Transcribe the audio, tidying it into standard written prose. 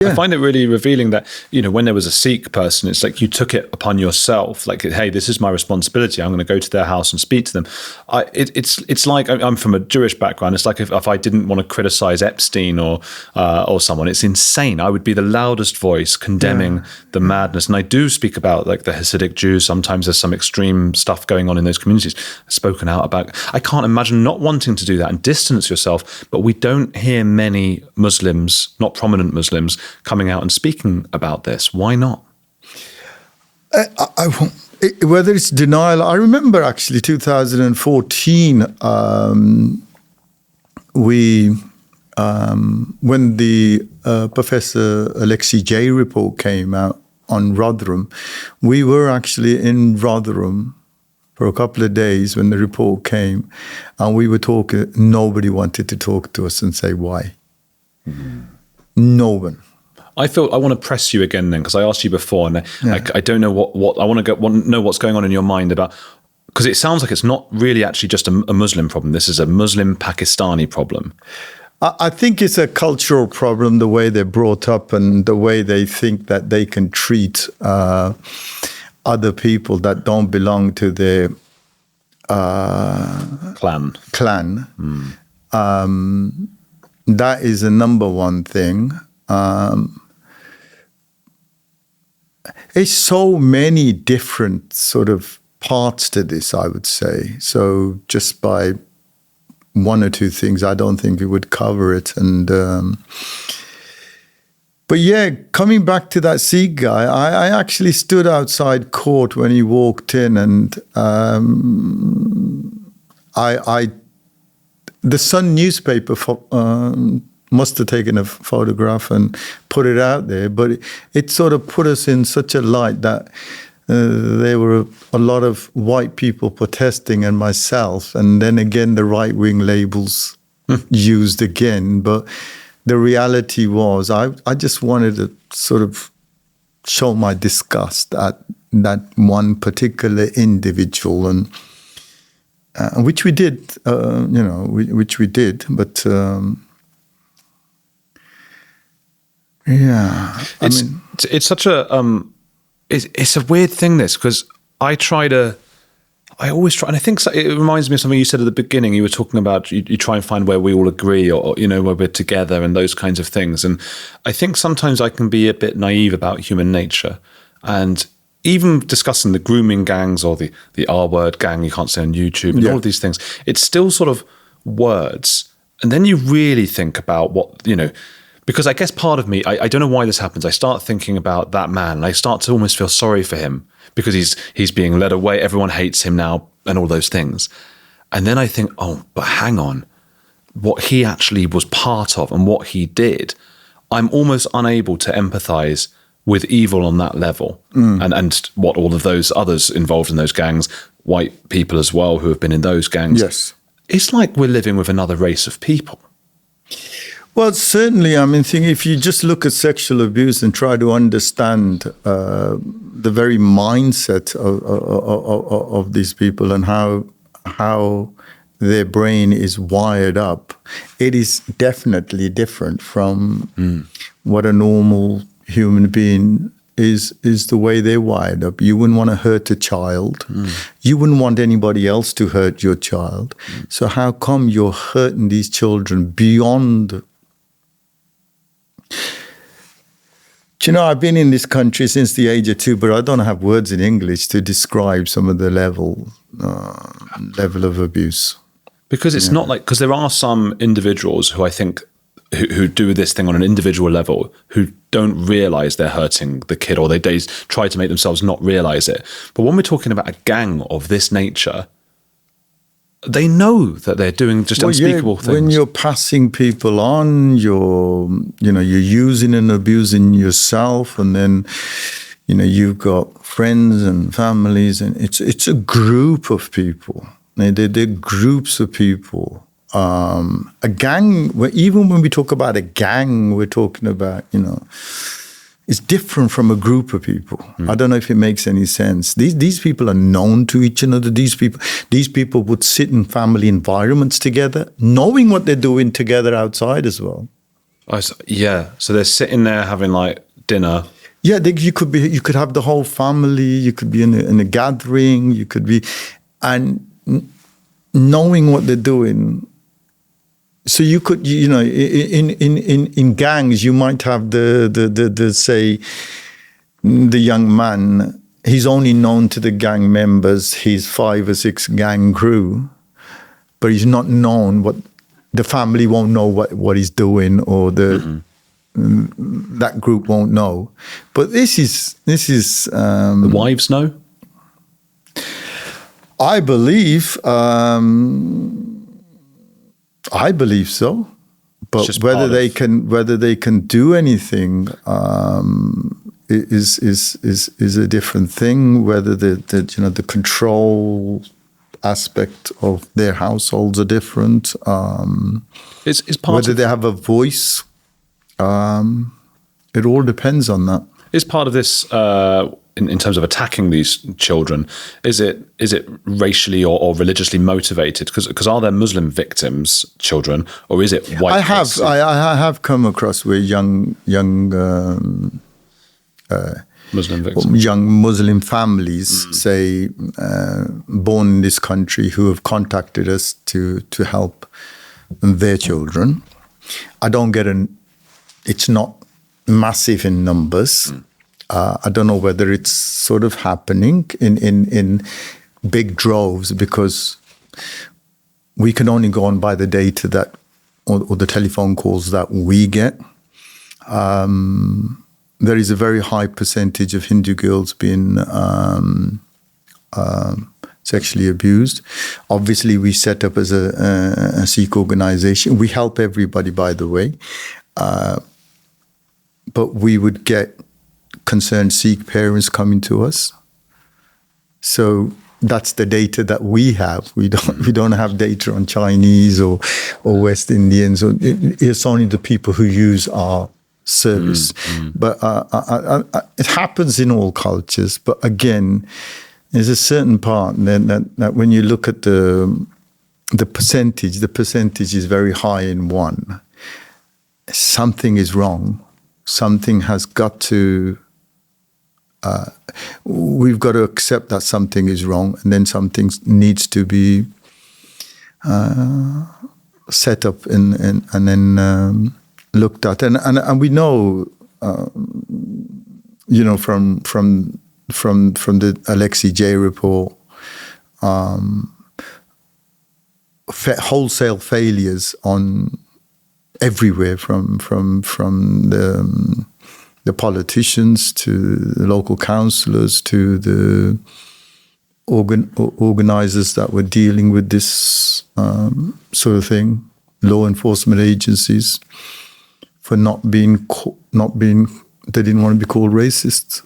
I find it really revealing that, when there was a Sikh person, it's like you took it upon yourself. Like, hey, this is my responsibility. I'm going to go to their house and speak to them. It's like, I'm from a Jewish background. It's like if I didn't want to criticize Epstein or someone, it's insane. I would be the loudest voice condemning the madness. And I do speak about like the Hasidic Jews. Sometimes there's some extreme stuff going on in those communities. I've spoken out about. I can't imagine not wanting to do that and distance yourself. But we don't hear many Muslims, not prominent Muslims, coming out and speaking about this. Why not? Whether it's denial, I remember actually 2014, when the Professor Alexei J report came out on Rotherham, we were actually in Rotherham for a couple of days when the report came, and we were talking. Nobody wanted to talk to us and say why. Mm-hmm. No one. I want to press you again then, because I asked you before, and I don't know what I want to know what's going on in your mind about, because it sounds like it's not really actually just a Muslim problem. This is a Muslim Pakistani problem. I think it's a cultural problem, the way they're brought up and the way they think that they can treat other people that don't belong to their clan. That is the number one thing. There's so many different sort of parts to this, I would say. So just by one or two things, I don't think we would cover it. And but yeah, coming back to that Sikh guy, I actually stood outside court when he walked in, and the Sun newspaper must have taken a photograph and put it out there, but it sort of put us in such a light that there were a lot of white people protesting and myself, and then again the right-wing labels used again. But the reality was I just wanted to sort of show my disgust at that one particular individual, and which we did, which we did, but... yeah, it's such a it's a weird thing, this, because I always try, and I think it reminds me of something you said at the beginning. You were talking about you try and find where we all agree, or where we're together, and those kinds of things. And I think sometimes I can be a bit naive about human nature, and even discussing the grooming gangs or the R-word gang you can't say on YouTube and all of these things. It's still sort of words, and then you really think about what Because I guess part of me, I don't know why this happens. I start thinking about that man, and I start to almost feel sorry for him because he's being led away. Everyone hates him now and all those things. And then I think, oh, but hang on. What he actually was part of and what he did, I'm almost unable to empathize with evil on that level. And what all of those others involved in those gangs, white people as well who have been in those gangs. Yes. It's like we're living with another race of people. Well, certainly, if you just look at sexual abuse and try to understand the very mindset of these people and how their brain is wired up, it is definitely different from what a normal human being is the way they're wired up. You wouldn't want to hurt a child. You wouldn't want anybody else to hurt your child. So how come you're hurting these children beyond... Do you know, I've been in this country since the age of 2, but I don't have words in English to describe some of the level of abuse. Because it's not like, because there are some individuals who I think who do this thing on an individual level who don't realize they're hurting the kid, or they try to make themselves not realize it. But when we're talking about a gang of this nature, they know that they're doing just unspeakable things. When you're passing people on, you're using and abusing yourself, and then you've got friends and families, and it's a group of people. They're groups of people. A gang. Even when we talk about a gang, we're talking about it's different from a group of people. I don't know if it makes any sense. These people are known to each other. These people would sit in family environments together, knowing what they're doing together outside as well. Yeah. So they're sitting there having like dinner. Yeah, you could have the whole family. You could be in a gathering. You could be, and knowing what they're doing. So you could, in gangs, you might have the say, the young man. He's only known to the gang members. His 5 or 6 gang crew, but he's not known. What the family won't know what he's doing, or that group won't know. But this is The wives know. I believe so, but whether they can do anything is a different thing. Whether the control aspect of their households are different. It's part whether of, they have a voice. It all depends on that. Is part of this in terms of attacking these children? Is it racially or religiously motivated? Because are there Muslim victims, children, or is it white? I have come across where young Muslim victims, young Muslim families, say born in this country, who have contacted us to help their children. I don't get it's not massive in numbers. I don't know whether it's sort of happening in big droves, because we can only go on by the data that, or the telephone calls that we get. There is a very high percentage of Hindu girls being sexually abused. Obviously, we set up as a Sikh organization. We help everybody, by the way. But we would get concerned Sikh parents coming to us. So that's the data that we have. We don't have data on Chinese or West Indians. It's only the people who use our service. But it happens in all cultures. But again, there's a certain part that when you look at the percentage is very high in one. Something is wrong. Something has got to, we've got to accept that something is wrong, and then something needs to be set up and then looked at. And we know, from the Alexei J report, wholesale failures on everywhere, from the politicians to the local councillors to the organisers that were dealing with this sort of thing, law enforcement agencies, for not being they didn't want to be called racists.